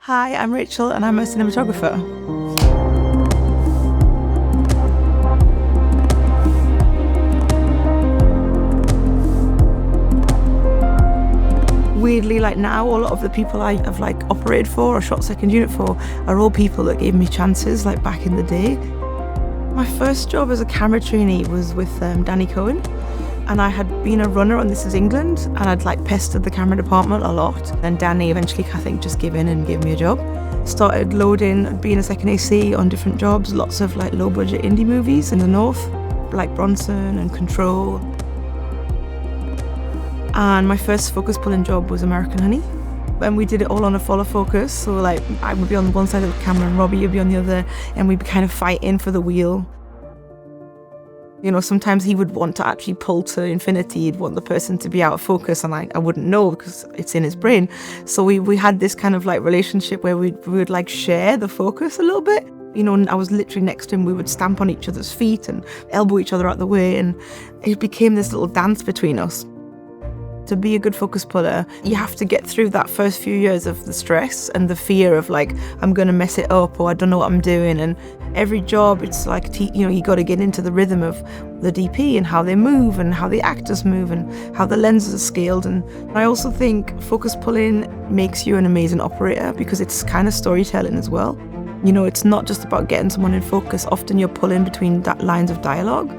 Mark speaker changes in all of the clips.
Speaker 1: Hi, I'm Rachel and I'm a cinematographer. Weirdly, like now, a lot of the people I have operated for or shot second unit for are all people that gave me chances like back in the day. My first job as a camera trainee was with Danny Cohen, and I had been a runner on This Is England, and I'd pestered the camera department a lot. And Danny eventually, I think, just gave in and gave me a job. Started loading, being a second AC on different jobs, lots of low budget indie movies in the north, like Bronson and Control. And my first focus pulling job was American Honey. And we did it all on a follow focus, so I would be on one side of the camera and Robbie would be on the other, and we'd be kind of fighting for the wheel. You know, sometimes he would want to actually pull to infinity, he'd want the person to be out of focus, and I wouldn't know because it's in his brain. So we had this kind of relationship where we would share the focus a little bit. You know, I was literally next to him, we would stamp on each other's feet and elbow each other out the way, and it became this little dance between us. To be a good focus puller, you have to get through that first few years of the stress and the fear of I'm going to mess it up, or I don't know what I'm doing. And every job, it's you got to get into the rhythm of the DP and how they move and how the actors move and how the lenses are scaled. And I also think focus pulling makes you an amazing operator because it's kind of storytelling as well. You know, it's not just about getting someone in focus. Often you're pulling between lines of dialogue.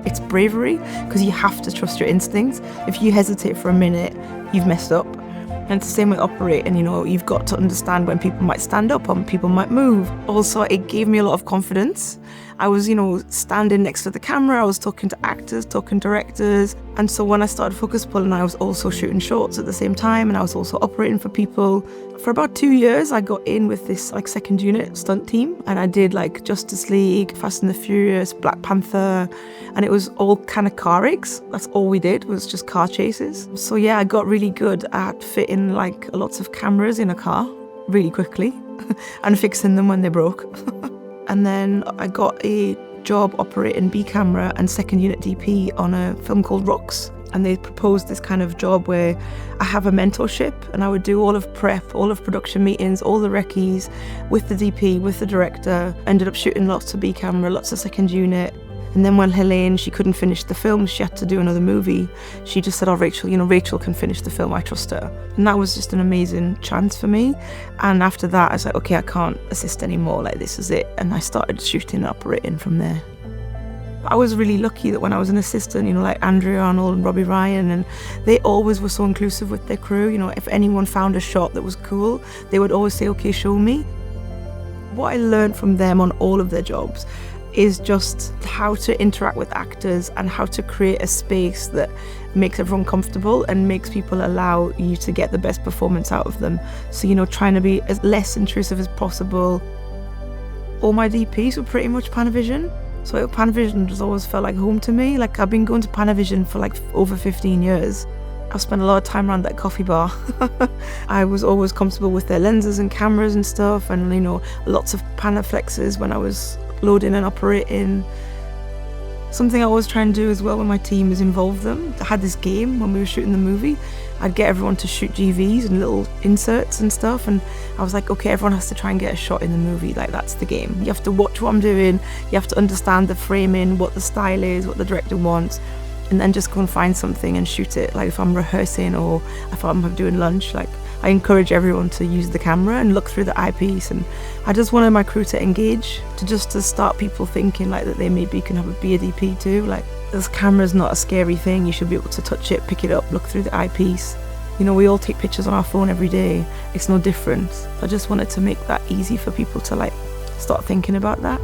Speaker 1: It's bravery because you have to trust your instincts. If you hesitate for a minute, you've messed up. And it's the same with operating, you've got to understand when people might stand up and people might move. Also, it gave me a lot of confidence. I was, standing next to the camera, I was talking to actors, talking directors. And so when I started focus pulling, I was also shooting shorts at the same time, and I was also operating for people. For about 2 years, I got in with this second unit stunt team, and I did Justice League, Fast and the Furious, Black Panther, and it was all kind of car rigs. That's all we did, was just car chases. So yeah, I got really good at fitting lots of cameras in a car really quickly and fixing them when they broke. And then I got a job operating B camera and second unit DP on a film called Rocks. And they proposed this kind of job where I have a mentorship and I would do all of prep, all of production meetings, all the recce's with the DP, with the director. Ended up shooting lots of B camera, lots of second unit. And then when Helene, she couldn't finish the film, she had to do another movie. She just said, oh, Rachel, Rachel can finish the film, I trust her. And that was just an amazing chance for me. And after that, I was like, okay, I can't assist anymore, this is it. And I started shooting and operating from there. I was really lucky that when I was an assistant, Andrea Arnold and Robbie Ryan, and they always were so inclusive with their crew. If anyone found a shot that was cool, they would always say, okay, show me. What I learned from them on all of their jobs is just how to interact with actors and how to create a space that makes everyone comfortable and makes people allow you to get the best performance out of them. So, trying to be as less intrusive as possible. All my DPs were pretty much Panavision. So Panavision just always felt like home to me. I've been going to Panavision for over 15 years. I've spent a lot of time around that coffee bar. I was always comfortable with their lenses and cameras and stuff, and lots of Panaflexes when I was loading and operating. Something I always try and do as well with my team is involve them. I had this game when we were shooting the movie. I'd get everyone to shoot GVs and little inserts and stuff, and I was like, okay, everyone has to try and get a shot in the movie. That's the game. You have to watch what I'm doing, you have to understand the framing, what the style is, what the director wants, and then just go and find something and shoot it. If I'm rehearsing or if I'm doing lunch, I encourage everyone to use the camera and look through the eyepiece. And I just wanted my crew to engage, to start people thinking that they maybe can be a DP too. This camera's not a scary thing. You should be able to touch it, pick it up, look through the eyepiece. We all take pictures on our phone every day. It's no different. I just wanted to make that easy for people to start thinking about that.